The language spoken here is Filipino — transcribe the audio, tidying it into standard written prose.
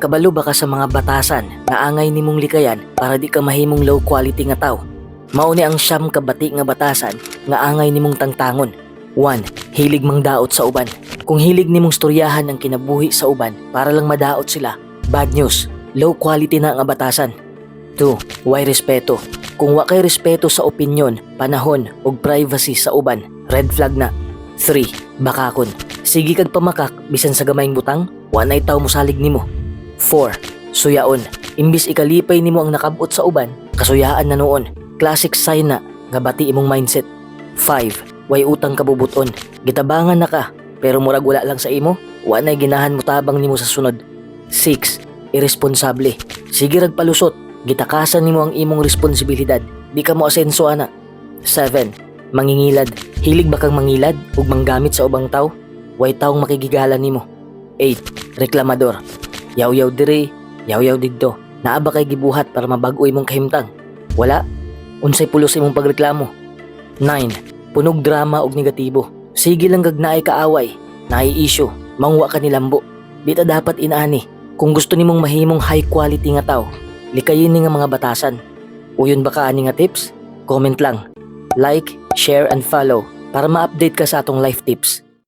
Kabalo ba ka sa mga batasan nga angay nimong likayan para di ka mahimong low quality nga tao? Mauni ang siyam ka bati nga batasan nga angay nimong tangtangon. 1. Hilig mang daot sa uban. Kung hilig nimong storyahan ang kinabuhi sa uban para lang madaot sila, bad news, low quality na nga batasan. 2. Way respeto. Kung wa kay respeto sa opinyon, panahon ug privacy sa uban, red flag na. 3. Bakakon. Sige kag pamakak bisan sa gamayng butang, wa nay taw mosalig nimo. 4. Suyaon. Imbis ikalipay nimo ang nakabot sa uban, kasuyaan na noon. Classic sign na nga bati imong mindset. 5. Way utang kabubuton. Gitabangan na ka, pero murag wala lang sa imo, wa nay ginahan mo tabang nimo sa sunod. 6. Irresponsable. Sige rag palusot, gitakasan nimo ang imong responsibilidad. Di ka mo asenso ana. 7. Mangingilad. Hilig ba kang mangilad ug manggamit sa ubang taw? Way taong makigigala nimo. 8. Reklamador. Yaw-yaw dire, yaw-yaw didto. Naa ba kay gibuhat para mabag-o imong kahimtang? Wala. Unsay pulos imong pagreklamo? 9. Punog drama ug negatibo. Sige lang gag naay kaaway, naay issue, mangwa ka nilambo. Di ta dapat inaani. Kung gusto nimong mahimong high quality nga tao, likayin ni nga mga batasan. Uyon ba ka ani nga tips? Comment lang. Like, share and follow para ma-update ka sa atong life tips.